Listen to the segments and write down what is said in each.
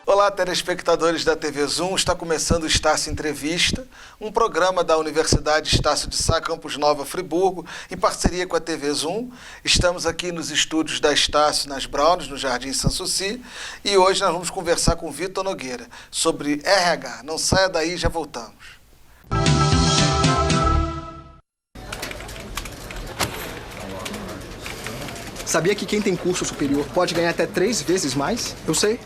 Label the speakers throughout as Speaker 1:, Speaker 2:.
Speaker 1: Olá, telespectadores da TV Zoom, está começando o Estácio Entrevista, um programa da Universidade Estácio de Sá, Campus Nova, Friburgo, em parceria com a TV Zoom. Estamos aqui nos estúdios da Estácio, nas Browns, no Jardim Sanssouci, e hoje nós vamos conversar com Vitor Nogueira sobre RH. Não saia daí, já voltamos.
Speaker 2: Sabia que quem tem curso superior pode ganhar até 3 vezes mais? Eu sei.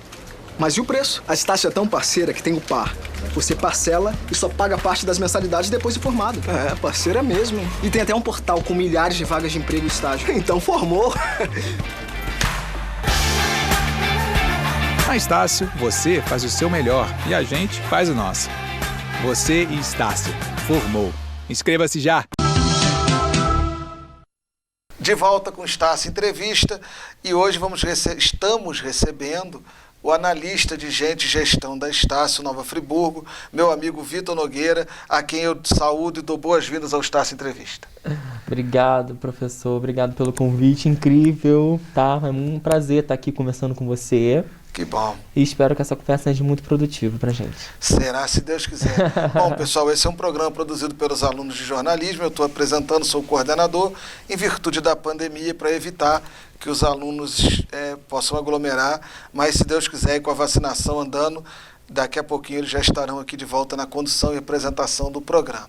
Speaker 2: Mas e o preço? A Estácio é tão parceira que tem o PAR. Você parcela e só paga parte das mensalidades depois de formado. É, parceira mesmo. E tem até um portal com milhares de vagas de emprego e estágio. Então formou!
Speaker 3: Na Estácio, você faz o seu melhor e a gente faz o nosso. Você e Estácio. Formou. Inscreva-se já!
Speaker 1: De volta com o Estácio Entrevista e hoje estamos recebendo o analista de gente e gestão da Estácio Nova Friburgo, meu amigo Vitor Nogueira, a quem eu saúdo e dou boas-vindas ao Estácio Entrevista.
Speaker 4: Obrigado, professor. Obrigado pelo convite. Incrível, tá? É um prazer estar aqui conversando com você.
Speaker 1: Que bom.
Speaker 4: E espero que essa conversa seja muito produtiva pra gente.
Speaker 1: Será, se Deus quiser. Bom, pessoal, esse é um programa produzido pelos alunos de jornalismo. Eu estou apresentando, sou o coordenador, em virtude da pandemia, para evitar que os alunos possam aglomerar. Mas, se Deus quiser, e com a vacinação andando, daqui a pouquinho eles já estarão aqui de volta na condução e apresentação do programa.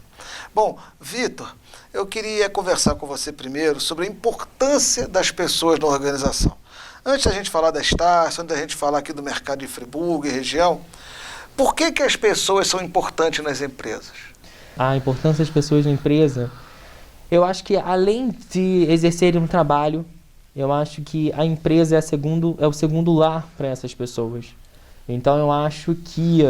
Speaker 1: Bom, Vitor, eu queria conversar com você primeiro sobre a importância das pessoas na organização. Antes da gente falar da Estácio, antes da gente falar aqui do mercado de Friburgo e região, por que as pessoas são importantes nas empresas?
Speaker 4: A importância das pessoas na empresa, eu acho que além de exercerem um trabalho, eu acho que a empresa é o segundo lar para essas pessoas. Então eu acho que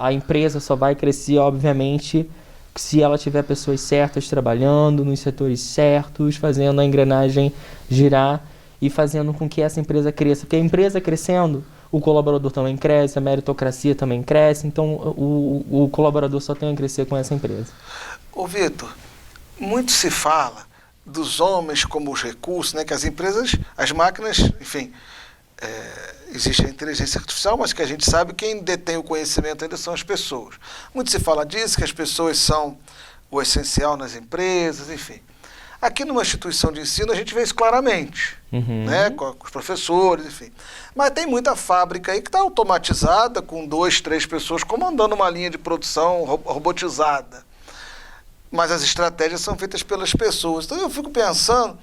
Speaker 4: a empresa só vai crescer, obviamente, se ela tiver pessoas certas trabalhando nos setores certos, fazendo a engrenagem girar e fazendo com que essa empresa cresça. Porque a empresa crescendo, o colaborador também cresce, a meritocracia também cresce, então o colaborador só tem a crescer com essa empresa.
Speaker 1: Ô Vitor, muito se fala dos homens como os recursos, né, que as empresas, as máquinas, enfim, existe a inteligência artificial, mas que a gente sabe que quem detém o conhecimento ainda são as pessoas. Muito se fala disso, que as pessoas são o essencial nas empresas, enfim. Aqui numa instituição de ensino a gente vê isso claramente, né, com os professores, enfim. Mas tem muita fábrica aí que está automatizada, com 2, 3 pessoas comandando uma linha de produção robotizada. Mas as estratégias são feitas pelas pessoas. Então eu fico pensando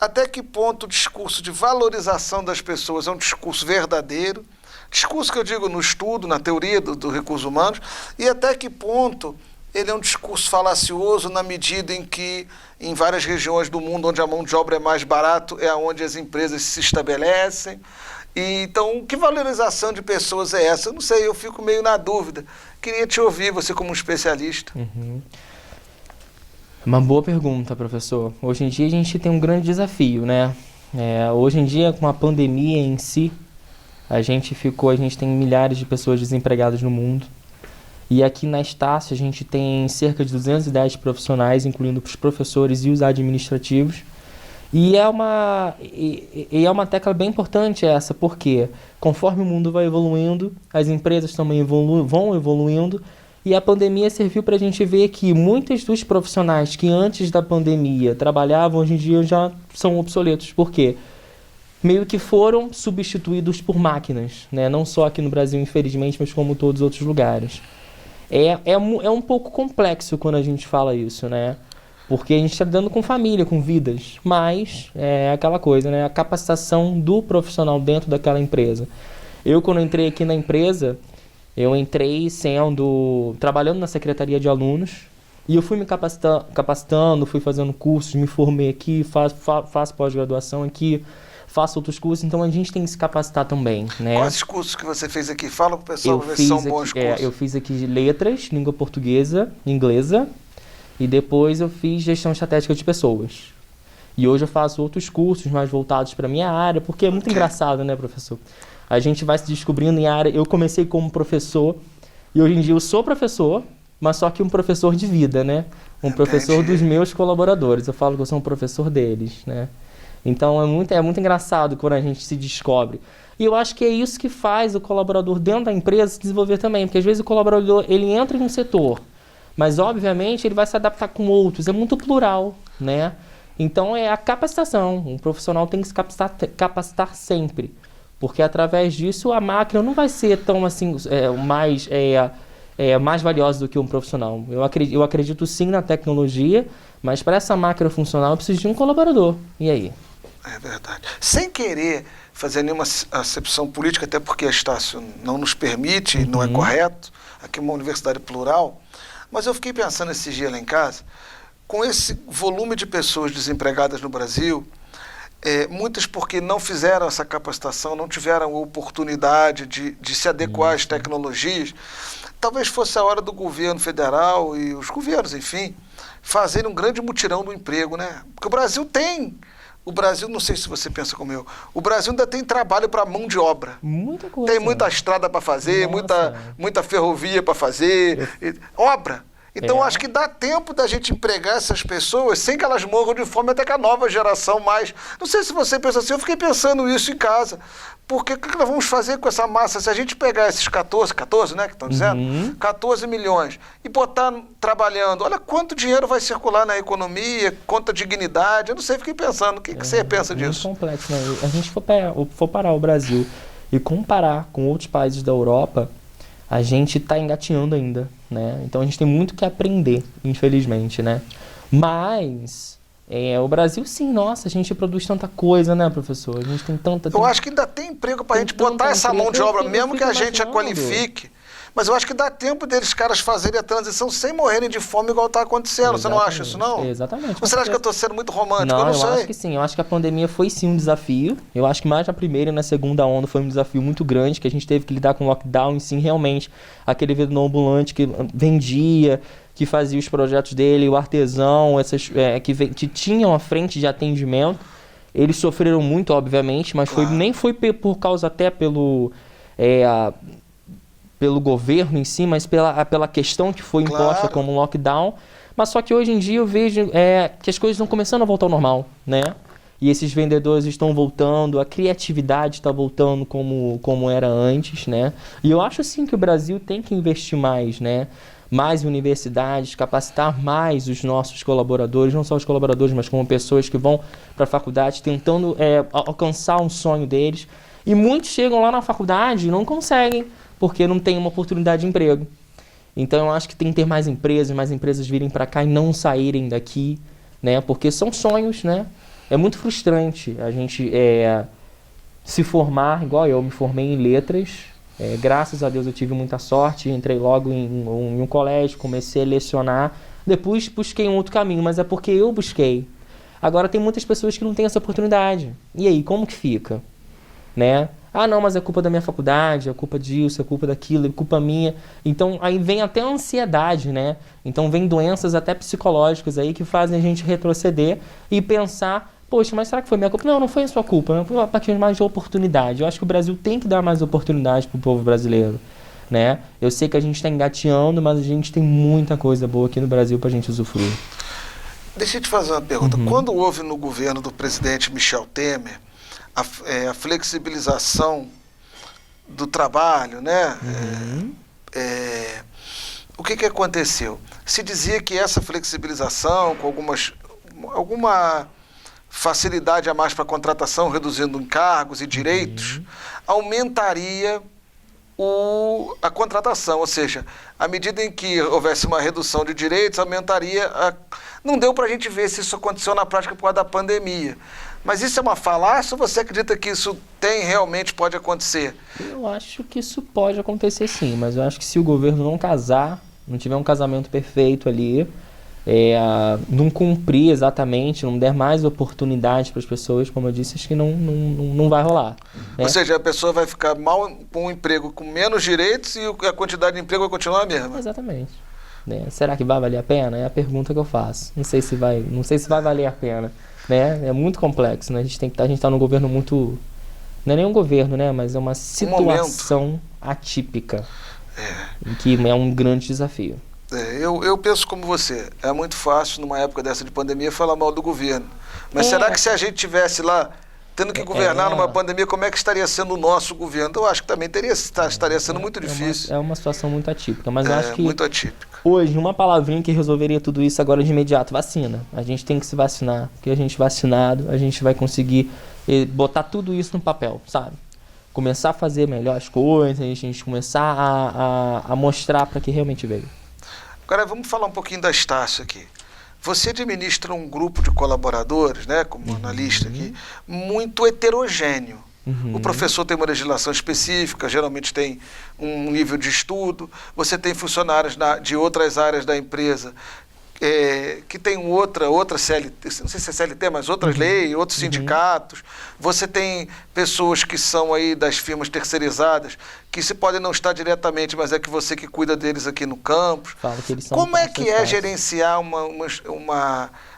Speaker 1: até que ponto o discurso de valorização das pessoas é um discurso verdadeiro, discurso que eu digo no estudo, na teoria do recursos humanos, e até que ponto ele é um discurso falacioso na medida em que em várias regiões do mundo onde a mão de obra é mais barato é onde as empresas se estabelecem. E, então, que valorização de pessoas é essa? Eu não sei, eu fico meio na dúvida. Queria te ouvir, você como um especialista.
Speaker 4: Uma boa pergunta, professor. Hoje em dia a gente tem um grande desafio, né? Hoje em dia, com a pandemia em si, a gente tem milhares de pessoas desempregadas no mundo. E aqui na Estácio a gente tem cerca de 210 profissionais, incluindo os professores e os administrativos. E é uma tecla bem importante essa, porque conforme o mundo vai evoluindo, as empresas também vão evoluindo, e a pandemia serviu para a gente ver que muitos dos profissionais que antes da pandemia trabalhavam, hoje em dia já são obsoletos. Por quê? Meio que foram substituídos por máquinas, né? Não só aqui no Brasil, infelizmente, mas como em todos os outros lugares. É um pouco complexo quando a gente fala isso, né? Porque a gente está lidando com família, com vidas, mas é aquela coisa, né? A capacitação do profissional dentro daquela empresa. Eu, quando entrei aqui na empresa, eu entrei trabalhando na secretaria de alunos, e eu fui me capacitando, fui fazendo cursos, me formei aqui, faço pós-graduação aqui, faço outros cursos, então a gente tem que se capacitar também, né?
Speaker 1: Quais cursos que você fez aqui? Fala para o pessoal ver se são bons cursos.
Speaker 4: Eu fiz aqui letras, língua portuguesa, inglesa, e depois eu fiz gestão estratégica de pessoas. E hoje eu faço outros cursos mais voltados para a minha área, porque é muito engraçado, né, professor? A gente vai se descobrindo em área. Eu comecei como professor e hoje em dia eu sou professor, mas só que um professor de vida, né? Um professor dos meus colaboradores. Eu falo que eu sou um professor deles, né? Então é muito engraçado quando a gente se descobre. E eu acho que é isso que faz o colaborador dentro da empresa se desenvolver também, porque às vezes o colaborador ele entra em um setor, mas obviamente ele vai se adaptar com outros. É muito plural, né? Então é a capacitação. Um profissional tem que se capacitar sempre. Porque através disso a máquina não vai ser tão assim, mais valiosa do que um profissional. Eu acredito sim na tecnologia, mas para essa máquina funcionar eu preciso de um colaborador. E aí?
Speaker 1: É verdade. Sem querer fazer nenhuma acepção política, até porque a Estácio não nos permite, não é correto, aqui é uma universidade plural, mas eu fiquei pensando esses dias lá em casa, com esse volume de pessoas desempregadas no Brasil, muitas porque não fizeram essa capacitação, não tiveram a oportunidade de se adequar às tecnologias. Talvez fosse a hora do governo federal e os governos, enfim, fazerem um grande mutirão do emprego, né? Porque o Brasil, não sei se você pensa como eu, o Brasil ainda tem trabalho para mão de obra.
Speaker 4: Muita coisa.
Speaker 1: Tem muita estrada para fazer, muita ferrovia para fazer, obra. Então, acho que dá tempo da gente empregar essas pessoas sem que elas morram de fome, até que a nova geração mais... Não sei se você pensa assim, eu fiquei pensando isso em casa. Porque o que nós vamos fazer com essa massa? Se a gente pegar esses 14, né, que estão dizendo? 14 milhões, e botar trabalhando, olha quanto dinheiro vai circular na economia, quanta dignidade, eu não sei, fiquei pensando. O que você pensa disso?
Speaker 4: Muito complexo, né? A gente for parar o Brasil e comparar com outros países da Europa, a gente está engatinhando ainda, né? Então a gente tem muito que aprender, infelizmente, né? Mas o Brasil, sim, nossa, a gente produz tanta coisa, né, professor? A gente tem tanta...
Speaker 1: Eu acho que ainda tem emprego para a gente botar essa mão de obra, mesmo que a gente a qualifique. Mas eu acho que dá tempo deles, caras, fazerem a transição sem morrerem de fome igual está acontecendo. Exatamente. Você não acha isso, não?
Speaker 4: Exatamente.
Speaker 1: Você acha que eu estou sendo muito romântico?
Speaker 4: Não,
Speaker 1: eu não sei.
Speaker 4: Acho que sim. Eu acho que a pandemia foi sim um desafio. Eu acho que mais na primeira e na segunda onda foi um desafio muito grande, que a gente teve que lidar com o lockdown e sim, realmente, aquele vendedor ambulante que vendia, que fazia os projetos dele, o artesão, que tinham a frente de atendimento. Eles sofreram muito, obviamente, mas claro, nem foi por causa até pelo governo em si, mas pela questão que foi imposta, claro, como lockdown. Mas só que hoje em dia eu vejo que as coisas estão começando a voltar ao normal, né? E esses vendedores estão voltando, a criatividade está voltando como era antes, né? E eu acho sim que o Brasil tem que investir mais, né? Mais universidades, capacitar mais os nossos colaboradores, não só os colaboradores, mas como pessoas que vão para a faculdade tentando alcançar um sonho deles. E muitos chegam lá na faculdade e não conseguem, porque não tem uma oportunidade de emprego. Então eu acho que tem que ter mais empresas virem para cá e não saírem daqui, né? Porque são sonhos, né? É muito frustrante a gente se formar, igual eu me formei em letras. Graças a Deus eu tive muita sorte, entrei logo em um colégio, comecei a lecionar. Depois busquei um outro caminho, mas é porque eu busquei. Agora tem muitas pessoas que não têm essa oportunidade. E aí, como que fica? Né? Ah, não, mas é culpa da minha faculdade, é culpa disso, é culpa daquilo, é culpa minha. Então, aí vem até a ansiedade, né? Então, vem doenças até psicológicas aí que fazem a gente retroceder e pensar, poxa, mas será que foi minha culpa? Não, não foi a sua culpa, foi a partir mais de oportunidade. Eu acho que o Brasil tem que dar mais oportunidade para o povo brasileiro, né? Eu sei que a gente está engateando, mas a gente tem muita coisa boa aqui no Brasil para a gente usufruir.
Speaker 1: Deixa eu te fazer uma pergunta. Quando houve no governo do presidente Michel Temer a flexibilização do trabalho, né? O que aconteceu? Se dizia que essa flexibilização, com alguma facilidade a mais para a contratação, reduzindo encargos e direitos, aumentaria a contratação, ou seja, à medida em que houvesse uma redução de direitos, aumentaria Não deu para a gente ver se isso aconteceu na prática por causa da pandemia. Mas isso é uma falácia ou você acredita que isso realmente pode acontecer?
Speaker 4: Eu acho que isso pode acontecer sim, mas eu acho que se o governo não casar, não tiver um casamento perfeito ali, não cumprir exatamente, não der mais oportunidade para as pessoas, como eu disse, acho que não vai rolar. Né?
Speaker 1: Ou seja, a pessoa vai ficar mal com um emprego com menos direitos e a quantidade de emprego vai continuar a mesma.
Speaker 4: Exatamente. Né? Será que vai valer a pena? É a pergunta que eu faço. Não sei se vai valer a pena. Né? É muito complexo, né? A gente está num governo muito não é nem um governo, né? Mas é uma situação atípica, em que é um grande desafio.
Speaker 1: Eu penso como você, é muito fácil numa época dessa de pandemia falar mal do governo, mas será que se a gente tivesse lá tendo que governar numa pandemia, como é que estaria sendo o nosso governo? Eu acho que também estaria sendo muito difícil.
Speaker 4: É uma situação muito atípica, mas eu acho que
Speaker 1: muito atípica.
Speaker 4: Hoje, uma palavrinha que resolveria tudo isso agora de imediato: vacina. A gente tem que se vacinar, porque a gente vacinado, a gente vai conseguir botar tudo isso no papel, sabe? Começar a fazer melhor as coisas, a gente começar a mostrar para que realmente veio.
Speaker 1: Agora vamos falar um pouquinho da Estácio aqui. Você administra um grupo de colaboradores, né, como analista aqui, muito heterogêneo. O professor tem uma legislação específica, geralmente tem um nível de estudo. Você tem funcionários de outras áreas da empresa que tem outra CLT, não sei se é CLT, mas outras leis, outros sindicatos. Você tem pessoas que são aí das firmas terceirizadas, que se podem não estar diretamente, mas é que você que cuida deles aqui no campus.
Speaker 4: Fala que eles são
Speaker 1: Como é que é gerenciar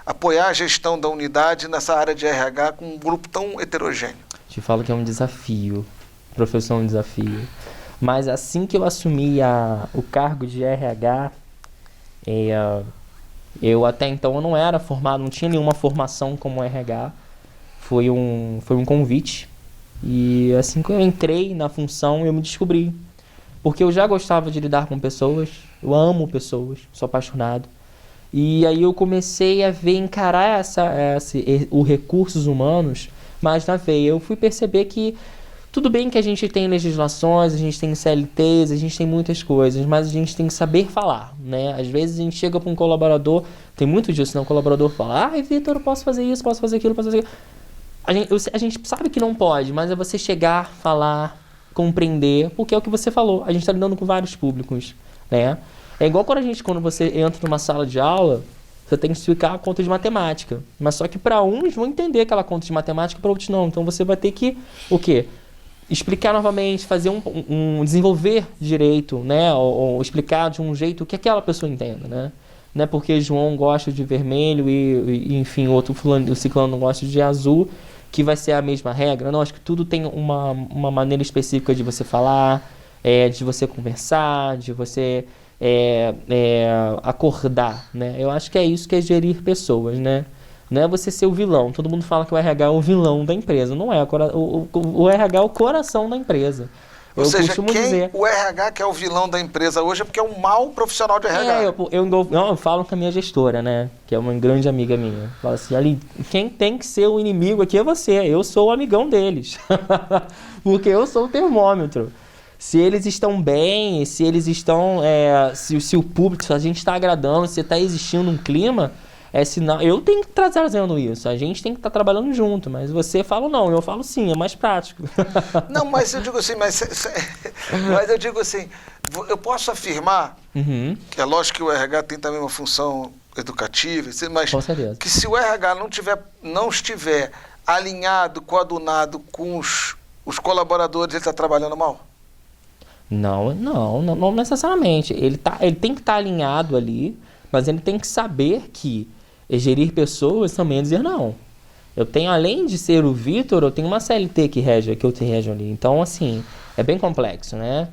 Speaker 1: apoiar a gestão da unidade nessa área de RH com um grupo tão heterogêneo?
Speaker 4: Te falo que é um desafio, professor, é um desafio. Mas assim que eu assumi o cargo de RH, eu até então eu não era formado, não tinha nenhuma formação como RH. Foi um convite. E assim que eu entrei na função, eu me descobri. Porque eu já gostava de lidar com pessoas, eu amo pessoas, sou apaixonado. E aí eu comecei a encarar os recursos humanos mais na veia. Eu fui perceber que tudo bem que a gente tem legislações, a gente tem CLTs, a gente tem muitas coisas, mas a gente tem que saber falar, né? Às vezes a gente chega para um colaborador, tem muito disso, né? O colaborador fala: Vitor, eu posso fazer isso, posso fazer aquilo, posso fazer aquilo. A gente sabe que não pode, mas é você chegar, falar, compreender, porque é o que você falou, a gente está lidando com vários públicos, né? É igual quando você entra numa sala de aula, você tem que explicar a conta de matemática, mas só que para uns vão entender aquela conta de matemática, para outros não. Então você vai ter que, o quê? Explicar novamente, fazer desenvolver direito, né? Ou explicar de um jeito que aquela pessoa entenda, né? Não é porque João gosta de vermelho e enfim, o ciclano gosta de azul, que vai ser a mesma regra. Não, acho que tudo tem uma maneira específica de você falar, de você conversar, de você acordar, né? Eu acho que é isso que é gerir pessoas, né? Não é você ser o vilão. Todo mundo fala que o RH é o vilão da empresa. Não é. O RH é o coração da empresa.
Speaker 1: Ou seja, o RH que é o vilão da empresa hoje é porque é um mau profissional de RH.
Speaker 4: Eu falo com a minha gestora, né? Que é uma grande amiga minha. Fala assim: ali, quem tem que ser o inimigo aqui é você. Eu sou o amigão deles. Porque eu sou o termômetro. Se eles estão bem, se eles estão... se o público, se a gente está agradando, se está existindo um clima... sinal. Eu tenho que estar trazendo isso. A gente tem que estar trabalhando junto. Mas você fala não, eu falo sim, é mais prático.
Speaker 1: Não, mas eu digo assim, mas eu digo assim, eu posso afirmar que é lógico que o RH tem também uma função educativa, mas que se o RH não estiver alinhado, coadunado com os colaboradores, ele está trabalhando mal? Não necessariamente. Ele tem que estar alinhado ali, mas ele tem que saber que gerir pessoas também é dizer não. Eu tenho, além de ser o Vitor, eu tenho uma CLT que eu te rejo ali. Então, assim, é bem complexo, né?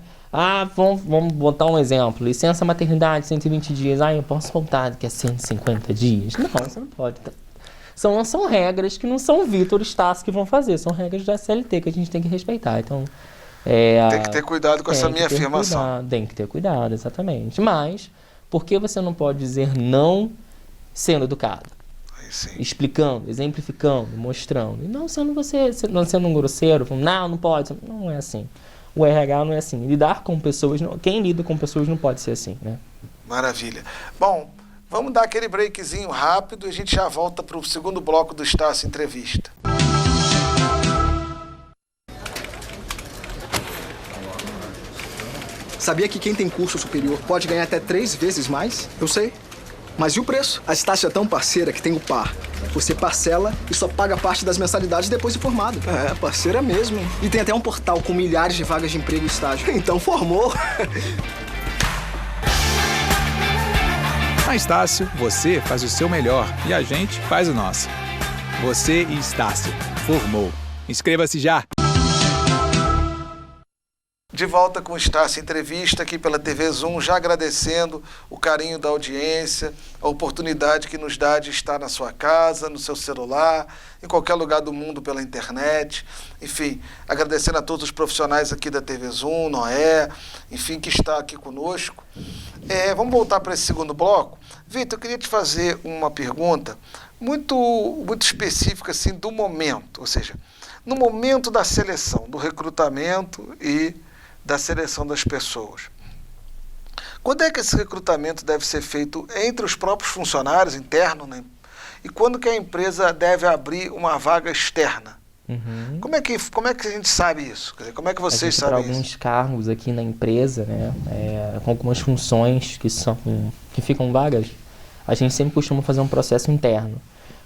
Speaker 1: Vamos botar um exemplo. Licença maternidade, 120 dias. Eu posso voltar que é 150 dias? Não, você não pode. São regras que não são Vitor e Estácio que vão fazer. São regras da CLT que a gente tem que respeitar. Então, tem que ter cuidado com essa minha afirmação.
Speaker 4: Tem que ter cuidado, exatamente. Mas, por que você não pode dizer não sendo educado? Explicando, exemplificando, mostrando. E não sendo um grosseiro, falando, não pode. Não é assim. O RH não é assim. Lidar com pessoas, quem lida com pessoas não pode ser assim, né?
Speaker 1: Maravilha. Bom, vamos dar aquele breakzinho rápido e a gente já volta para o segundo bloco do Estácio Entrevista.
Speaker 2: Sabia que quem tem curso superior pode ganhar até 3 vezes mais? Eu sei. Mas e o preço? A Estácio é tão parceira que tem o par. Você parcela e só paga parte das mensalidades depois de formado. É, parceira mesmo. E tem até um portal com milhares de vagas de emprego e estágio. Então formou.
Speaker 3: Na Estácio, você faz o seu melhor e a gente faz o nosso. Você e Estácio. Formou. Inscreva-se já!
Speaker 1: De volta com o Estácio Entrevista aqui pela TV Zoom, já agradecendo o carinho da audiência, a oportunidade que nos dá de estar na sua casa, no seu celular, em qualquer lugar do mundo pela internet. Enfim, agradecendo a todos os profissionais aqui da TV Zoom, Noé, enfim, que está aqui conosco. Vamos voltar para esse segundo bloco. Vitor, eu queria te fazer uma pergunta muito específica assim, do momento, ou seja, no momento da seleção, do recrutamento e da seleção das pessoas. Quando é que esse recrutamento deve ser feito entre os próprios funcionários internos, né? E quando que a empresa deve abrir uma vaga externa?
Speaker 4: Uhum.
Speaker 1: Como é que a gente sabe isso? Quer dizer, como é que vocês
Speaker 4: sabem isso? Para
Speaker 1: isso?
Speaker 4: alguns cargos aqui na empresa, né, com algumas funções que ficam vagas, a gente sempre costuma fazer um processo interno.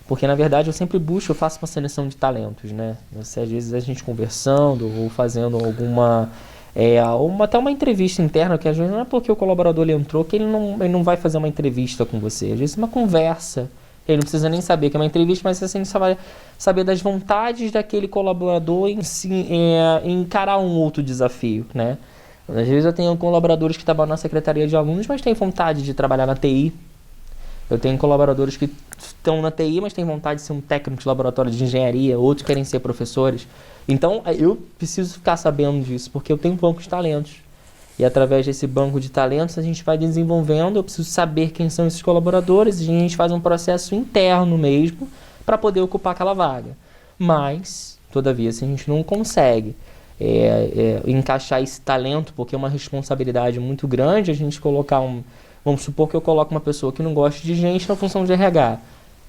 Speaker 4: Porque, na verdade, eu faço uma seleção de talentos, né? Às vezes a gente conversando ou fazendo até uma entrevista interna, que às vezes não é porque o colaborador ele entrou que ele não vai fazer uma entrevista com você. Às vezes é uma conversa. Ele não precisa nem saber que é uma entrevista, mas assim, você vai saber das vontades daquele colaborador em encarar um outro desafio, né? Às vezes eu tenho colaboradores que trabalham na secretaria de alunos, mas têm vontade de trabalhar na TI. Eu tenho colaboradores que estão na TI, mas têm vontade de ser um técnico de laboratório de engenharia, outros querem ser professores. Então, eu preciso ficar sabendo disso, porque eu tenho um banco de talentos. E através desse banco de talentos, a gente vai desenvolvendo, eu preciso saber quem são esses colaboradores, e a gente faz um processo interno mesmo, para poder ocupar aquela vaga. Mas, todavia, se a gente não consegue encaixar esse talento, porque é uma responsabilidade muito grande, a gente colocar Vamos supor que eu coloco uma pessoa que não gosta de gente na função de RH.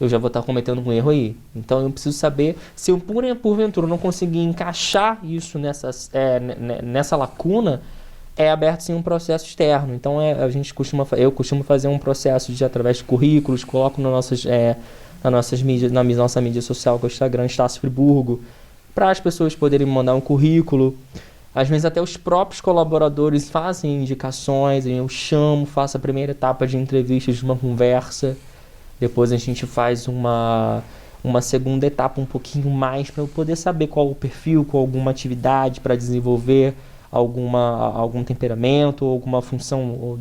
Speaker 4: Eu já vou estar cometendo um erro aí. Então eu preciso saber se eu porventura não conseguir encaixar isso nessa lacuna, é aberto sim um processo externo. Então eu costumo fazer um processo através de currículos, coloco na nossa mídia social, que é o Instagram, Estácio Friburgo, para as pessoas poderem mandar um currículo. Às vezes até os próprios colaboradores fazem indicações, eu chamo, faço a primeira etapa de entrevistas, de uma conversa, depois a gente faz uma segunda etapa um pouquinho mais para eu poder saber qual o perfil, qual alguma atividade para desenvolver, algum temperamento, alguma função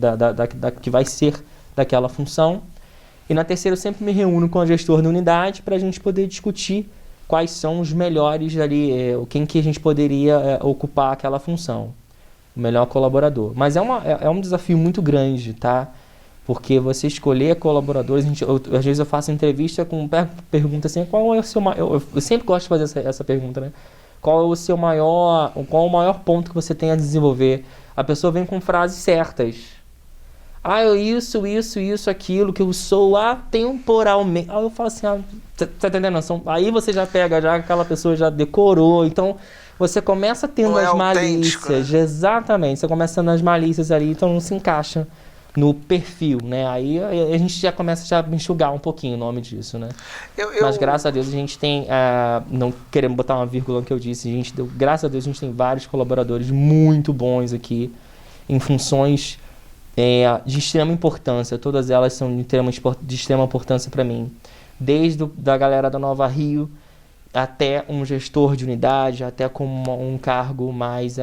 Speaker 4: que vai ser daquela função. E na terceira eu sempre me reúno com o gestor da unidade para a gente poder discutir quais são os melhores ali, quem que a gente poderia ocupar aquela função, o melhor colaborador. Mas é um desafio muito grande, tá? Porque você escolher colaboradores, às vezes eu faço entrevista com pergunta assim, qual é o seu maior... Eu sempre gosto de fazer essa pergunta, né? Qual o maior ponto que você tem a desenvolver? A pessoa vem com frases certas. Isso, aquilo, que eu sou atemporalmente. Aí eu falo assim, tá entendendo? Aí você já pega, aquela pessoa já decorou, então você começa tendo as malícias. Né? Exatamente, você começa tendo as malícias ali, então não se encaixa no perfil, né? Aí a gente já começa a enxugar um pouquinho o nome disso, né? Mas graças a Deus a gente tem, não queremos botar uma vírgula no que eu disse, graças a Deus a gente tem vários colaboradores muito bons aqui, em funções de extrema importância, todas elas são de extrema importância para mim, desde da galera da Nova Rio até um gestor de unidade, até como um cargo mais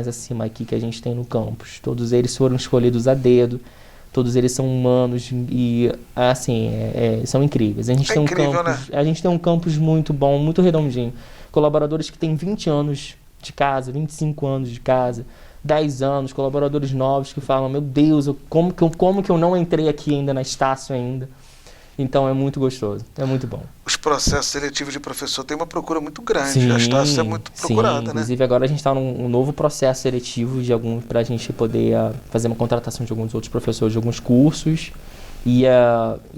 Speaker 4: acima aqui que a gente tem no campus. Todos eles foram escolhidos a dedo, todos eles são humanos e assim, são incríveis. A gente tem um campus muito bom, muito redondinho, colaboradores que têm 20 anos de casa, 25 anos de casa, 10 anos, colaboradores novos que falam, meu Deus, como que eu não entrei aqui ainda na Estácio ainda? Então é muito gostoso, é muito bom.
Speaker 1: Os processos seletivos de professor têm uma procura muito grande, a Estácio é muito procurada, né?
Speaker 4: Inclusive agora a gente está num novo processo seletivo para a gente poder fazer uma contratação de alguns outros professores de alguns cursos. E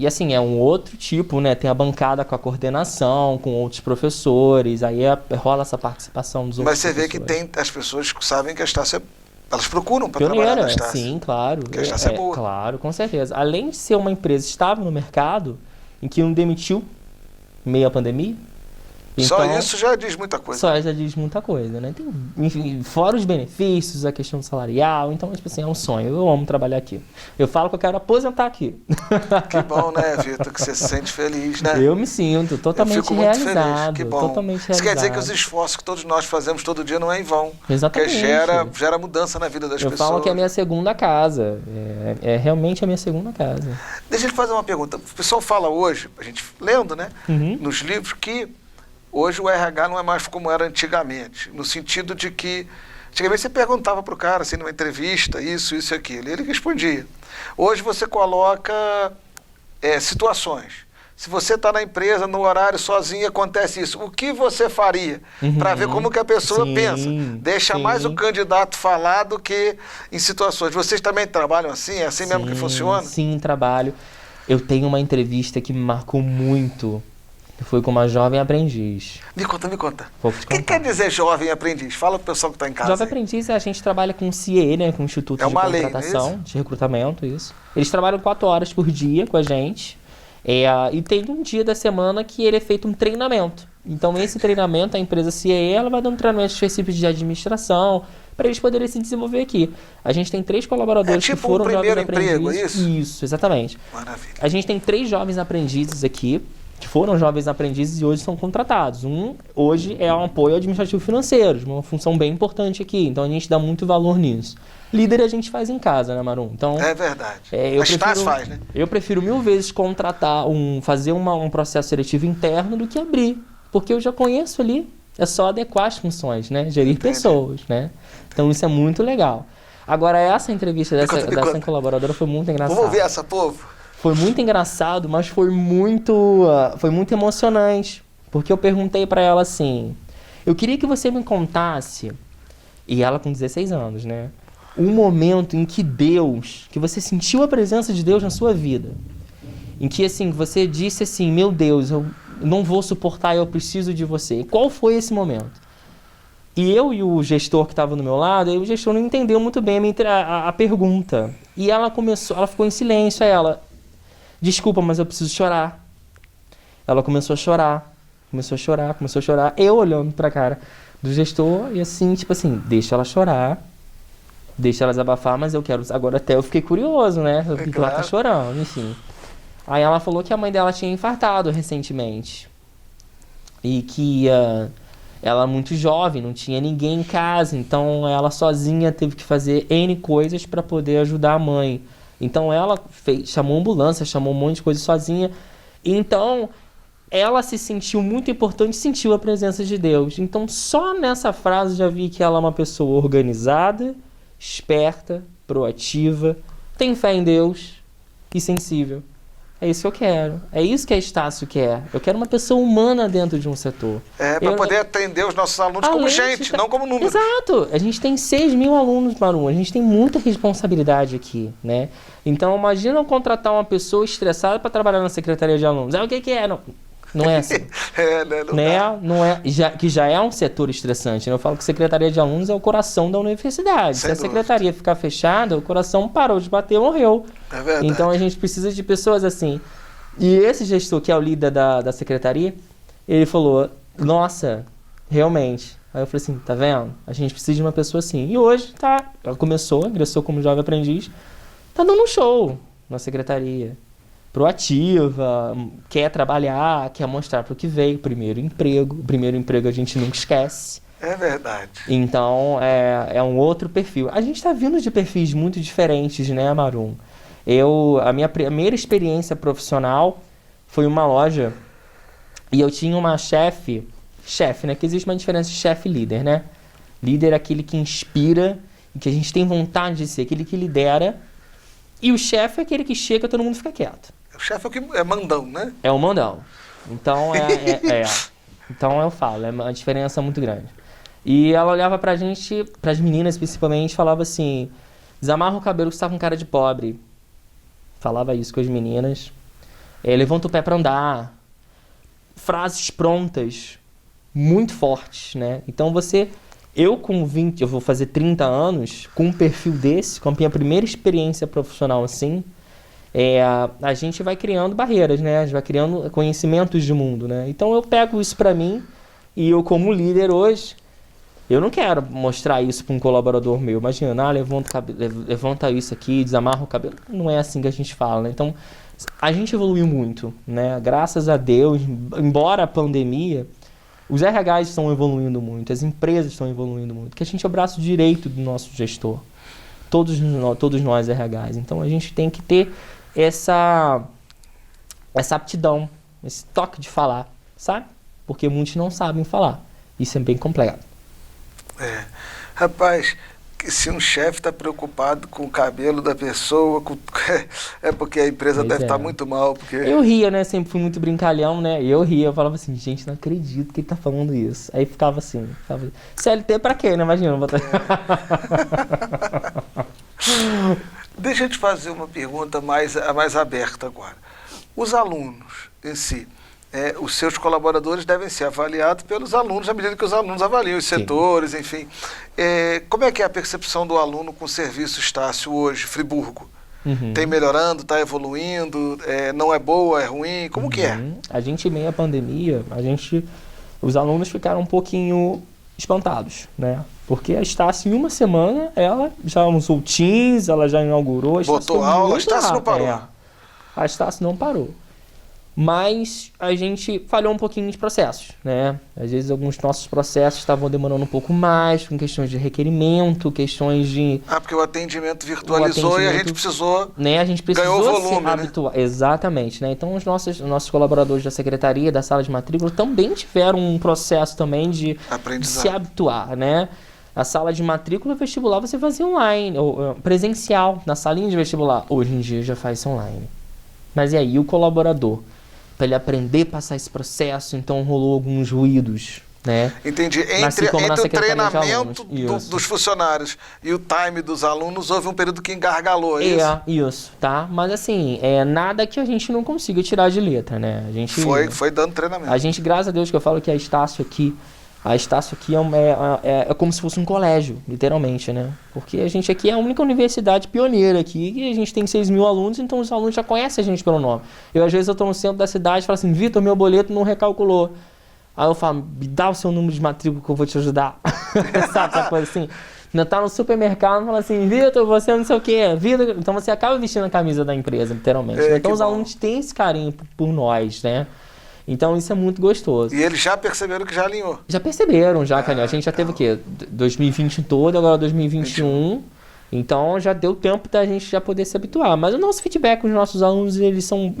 Speaker 4: assim, é um outro tipo, né? Tem a bancada com a coordenação, com outros professores, aí rola essa participação dos outros professores.
Speaker 1: Mas você vê que as pessoas sabem que a Estácio elas procuram para trabalhar na Estácio.
Speaker 4: Sim, claro.
Speaker 1: Porque a Estácio é boa.
Speaker 4: Claro, com certeza. Além de ser uma empresa estável no mercado, em que não demitiu meio à pandemia,
Speaker 1: Só
Speaker 4: Então,
Speaker 1: isso já diz muita coisa.
Speaker 4: só já diz muita coisa, né? Tem, enfim, fora os benefícios, a questão salarial, então, tipo assim, é um sonho. Eu amo trabalhar aqui. Eu falo que eu quero aposentar aqui.
Speaker 1: Que bom, né, Vitor, que você se sente feliz, né?
Speaker 4: Eu me sinto totalmente
Speaker 1: Eu fico muito feliz,
Speaker 4: realizado.
Speaker 1: que bom.
Speaker 4: Totalmente
Speaker 1: Isso quer dizer que os
Speaker 4: realizado.
Speaker 1: esforços que todos nós fazemos todo dia não é em vão.
Speaker 4: Exatamente.
Speaker 1: Porque gera mudança na vida das
Speaker 4: Eu
Speaker 1: pessoas.
Speaker 4: falo que é a minha segunda casa. É realmente a minha segunda casa.
Speaker 1: Deixa eu lhe fazer uma pergunta. O pessoal fala hoje, a gente lendo, né, nos livros, que hoje o RH não é mais como era antigamente. No sentido de que, antigamente você perguntava para o cara, assim, numa entrevista, isso e aquilo, e ele respondia. Hoje você coloca situações. Se você está na empresa, no horário sozinho, acontece isso. O que você faria? Para ver como que a pessoa pensa. Deixa mais o candidato falar do que em situações. Vocês também trabalham assim? É assim mesmo que funciona?
Speaker 4: Sim, trabalho. Eu tenho uma entrevista que me marcou muito. Que foi com uma jovem aprendiz.
Speaker 1: Me conta.
Speaker 4: Vou te
Speaker 1: O que
Speaker 4: contar.
Speaker 1: quer dizer jovem aprendiz? Fala pro pessoal que está em casa.
Speaker 4: Jovem
Speaker 1: aí.
Speaker 4: aprendiz, a gente trabalha com o CIE, né? Com o Instituto
Speaker 1: É
Speaker 4: de
Speaker 1: uma lei, não é
Speaker 4: Contratação,
Speaker 1: isso?
Speaker 4: de Recrutamento, isso. Eles trabalham 4 horas por dia com a gente. E tem um dia da semana que ele é feito um treinamento. Então, esse treinamento, a empresa CIE, ela vai dando treinamentos específicos de administração para eles poderem se desenvolver aqui. A gente tem 3 colaboradores
Speaker 1: tipo
Speaker 4: que foram
Speaker 1: um primeiro
Speaker 4: jovens
Speaker 1: emprego,
Speaker 4: aprendizes.
Speaker 1: isso?
Speaker 4: Isso, exatamente.
Speaker 1: Maravilha.
Speaker 4: A gente tem 3 jovens aprendizes aqui, que foram jovens aprendizes e hoje são contratados. Hoje é um apoio administrativo financeiro, uma função bem importante aqui. Então, a gente dá muito valor nisso. Líder a gente faz em casa, né, Marum? Então,
Speaker 1: É verdade.
Speaker 4: eu
Speaker 1: A Stas faz, né?
Speaker 4: Eu prefiro 1000 vezes fazer um processo seletivo interno do que abrir. Porque eu já conheço ali, é só adequar as funções, né? Gerir pessoas, né? Então isso é muito legal. Agora, essa entrevista dessa colaboradora foi muito engraçada.
Speaker 1: Vamos ouvir essa, povo?
Speaker 4: Foi muito engraçado, mas foi muito emocionante. Porque eu perguntei pra ela assim, eu queria que você me contasse, e ela com 16 anos, né? Um momento em que que você sentiu a presença de Deus na sua vida. Em que, assim, você disse assim, meu Deus, eu não vou suportar, eu preciso de você. E qual foi esse momento? E eu e o gestor que estava do meu lado, o gestor não entendeu muito bem a pergunta. E ela ficou em silêncio, desculpa, mas eu preciso chorar. Ela começou a chorar. Eu olhando pra cara do gestor e assim, tipo assim, deixa ela chorar. Deixa ela desabafar, mas eu quero... Agora até eu fiquei curioso, né? Porque ela tá chorando, enfim. Aí ela falou que a mãe dela tinha infartado recentemente. E que ela muito jovem, não tinha ninguém em casa. Então ela sozinha teve que fazer N coisas para poder ajudar a mãe. Então ela chamou ambulância, chamou um monte de coisa sozinha. Então ela se sentiu muito importante, sentiu a presença de Deus. Então só nessa frase já vi que ela é uma pessoa organizada, esperta, proativa, tem fé em Deus e sensível. É isso que eu quero. É isso que a Estácio quer. Eu quero uma pessoa humana dentro de um setor.
Speaker 1: Para poder atender os nossos alunos como gente, não como números.
Speaker 4: Exato. A gente tem 6.000 alunos, Marum. A gente tem muita responsabilidade aqui, né? Então, imagina eu contratar uma pessoa estressada para trabalhar na secretaria de alunos. O que é? Não é assim. Não é, que já é um setor estressante. Né? Eu falo que secretaria de alunos é o coração da universidade. Se a secretaria ficar fechada, o coração parou de bater, morreu.
Speaker 1: É verdade.
Speaker 4: Então a gente precisa de pessoas assim. E esse gestor, que é o líder da secretaria, ele falou, nossa, realmente. Aí eu falei assim, tá vendo? A gente precisa de uma pessoa assim. E hoje ela ingressou como jovem aprendiz, tá dando um show na secretaria. Proativa, quer trabalhar, quer mostrar para o que veio, primeiro emprego a gente nunca esquece.
Speaker 1: É verdade.
Speaker 4: Então, é um outro perfil. A gente está vindo de perfis muito diferentes, né, Marum? A minha primeira experiência profissional foi uma loja e eu tinha uma chefe, né, que existe uma diferença de chefe e líder, né? Líder é aquele que inspira e que a gente tem vontade de ser, aquele que lidera, e o chefe é aquele que chega e todo mundo fica quieto.
Speaker 1: O chefe é o que é mandão, né?
Speaker 4: É o mandão. Então, Então eu falo, é uma diferença muito grande. E ela olhava pra gente, pras meninas principalmente, falava assim, desamarra o cabelo que você tá com cara de pobre. Falava isso com as meninas. Levanta o pé pra andar. Frases prontas, muito fortes, né? Então eu vou fazer 30 anos, com um perfil desse, com a minha primeira experiência profissional assim, a gente vai criando barreiras, né? A gente vai criando conhecimentos de mundo, né? Então eu pego isso pra mim E eu, como líder hoje, eu não quero mostrar isso para um colaborador meu. Imagina, levanta isso aqui, desamarra o cabelo. Não é assim que a gente fala, né? Então, a gente evoluiu muito, né? Graças a Deus, embora a pandemia, os RHs estão evoluindo muito, as empresas estão evoluindo muito, porque a gente é o braço direito do nosso gestor. Todos nós RHs. Então, a gente tem que ter essa aptidão, esse toque de falar, sabe? Porque muitos não sabem falar. Isso é bem complexo.
Speaker 1: Rapaz, que se um chefe está preocupado com o cabelo da pessoa, é porque a empresa deve estar muito mal. Porque...
Speaker 4: Eu ria, né? Sempre fui muito brincalhão, né? E eu ria, eu falava assim, gente, não acredito que ele tá falando isso. Aí ficava assim, CLT pra quê, né? Imagina.
Speaker 1: Deixa eu te fazer uma pergunta mais aberta agora. Os alunos em si, os seus colaboradores devem ser avaliados pelos alunos à medida que os alunos avaliam os setores, enfim. Como é que é a percepção do aluno com o serviço Estácio hoje, Friburgo? Tem melhorando, está evoluindo, não é boa, é ruim? Como que é?
Speaker 4: A gente, meio à pandemia, os alunos ficaram um pouquinho espantados, né? Porque a Estácio, em uma semana, ela já usou o Teams, ela já inaugurou.
Speaker 1: Botou aula, a Estácio não parou.
Speaker 4: A Estácio não parou. Mas a gente falhou um pouquinho de processos, né? Às vezes alguns nossos processos estavam demorando um pouco mais, com questões de requerimento, questões de...
Speaker 1: porque o atendimento virtualizou e a gente precisou...
Speaker 4: Né? A gente precisou
Speaker 1: ganhou volume,
Speaker 4: se habituar. Né? Exatamente, né? Então os nossos colaboradores da secretaria, da sala de matrícula, também tiveram um processo também de se habituar, né? A sala de matrícula vestibular você fazia online, ou presencial, na salinha de vestibular. Hoje em dia já faz online. Mas e aí, o colaborador? Para ele aprender a passar esse processo, então rolou alguns ruídos, né?
Speaker 1: Entendi. Entre o treinamento dos funcionários e o time dos alunos, houve um período que engargalou,
Speaker 4: isso, tá? Mas assim, nada que a gente não consiga tirar de letra, né? A gente
Speaker 1: foi dando treinamento.
Speaker 4: A gente, graças a Deus, que eu falo que a Estácio aqui é como se fosse um colégio, literalmente, né? Porque a gente aqui é a única universidade pioneira aqui e a gente tem 6 mil alunos, então os alunos já conhecem a gente pelo nome. Às vezes eu estou no centro da cidade e falo assim, Vitor, meu boleto não recalculou. Aí eu falo, me dá o seu número de matrícula que eu vou te ajudar. Sabe, essa coisa assim? Ainda tá no supermercado e fala assim, Vitor, você não sei o quê. Vitor... Então você acaba vestindo a camisa da empresa, literalmente. Então os alunos têm esse carinho por nós, né? Então isso é muito gostoso.
Speaker 1: E eles já perceberam que já alinhou?
Speaker 4: Já perceberam, Canel. A gente já teve o quê? 2020 todo, agora 2021. Então já deu tempo da gente já poder se habituar. Mas o nosso feedback com os nossos alunos, eles são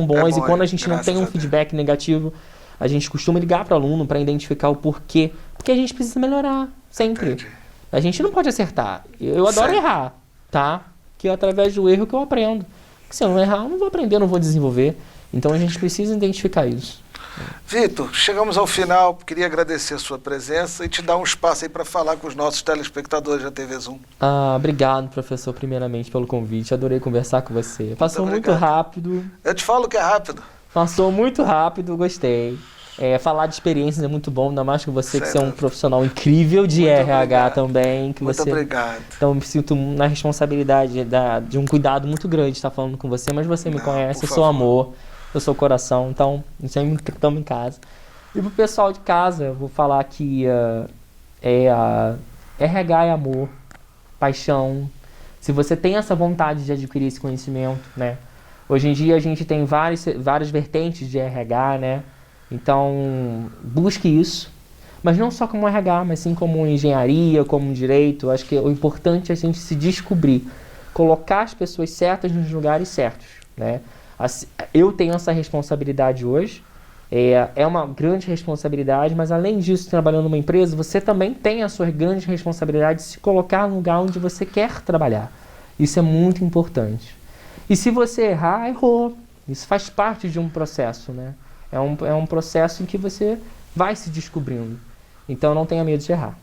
Speaker 4: bons. E quando a gente não tem um feedback negativo, a gente costuma ligar para o aluno para identificar o porquê. Porque a gente precisa melhorar, sempre. Entendi. A gente não pode acertar. Eu adoro errar, tá? Que é através do erro que eu aprendo. Porque se eu não errar, eu não vou aprender, não vou desenvolver. Então a gente precisa identificar isso.
Speaker 1: Vitor, chegamos ao final. Queria agradecer a sua presença e te dar um espaço aí para falar com os nossos telespectadores da TV Zoom.
Speaker 4: Obrigado, professor, primeiramente pelo convite. Adorei conversar com você. Passou muito rápido.
Speaker 1: Eu te falo que é rápido.
Speaker 4: Passou muito rápido, gostei. Falar de experiências é muito bom, ainda mais que você, que você é um profissional incrível de muito RH obrigado. Também. Que
Speaker 1: muito obrigado.
Speaker 4: Então, me sinto na responsabilidade de um cuidado muito grande estar falando com você, mas você me conhece, eu sou amor, eu sou coração, então sempre estamos em casa. E pro pessoal de casa, eu vou falar que RH é amor, paixão. Se você tem essa vontade de adquirir esse conhecimento, né? Hoje em dia a gente tem várias vertentes de RH, né? Então, busque isso. Mas não só como RH, mas sim como engenharia, como direito. Acho que o importante é a gente se descobrir. Colocar as pessoas certas nos lugares certos, né? Eu tenho essa responsabilidade hoje. É uma grande responsabilidade, mas além disso, trabalhando numa empresa, você também tem a sua grande responsabilidade de se colocar no lugar onde você quer trabalhar. Isso é muito importante. E se você errar, errou. Isso faz parte de um processo, né? É um processo em que você vai se descobrindo. Então não tenha medo de errar.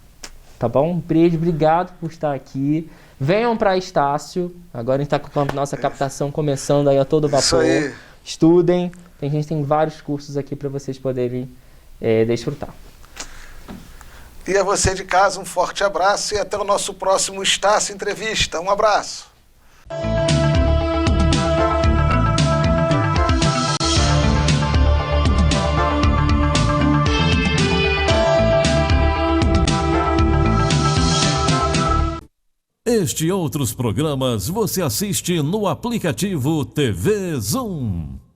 Speaker 4: Tá bom? Um beijo, obrigado por estar aqui. Venham para Estácio. Agora a gente está com a nossa captação começando aí a todo vapor. Isso aí. Estudem. A gente tem vários cursos aqui para vocês poderem desfrutar.
Speaker 1: E a você de casa, um forte abraço e até o nosso próximo Estácio Entrevista. Um abraço.
Speaker 5: Este e outros programas você assiste no aplicativo TV Zoom.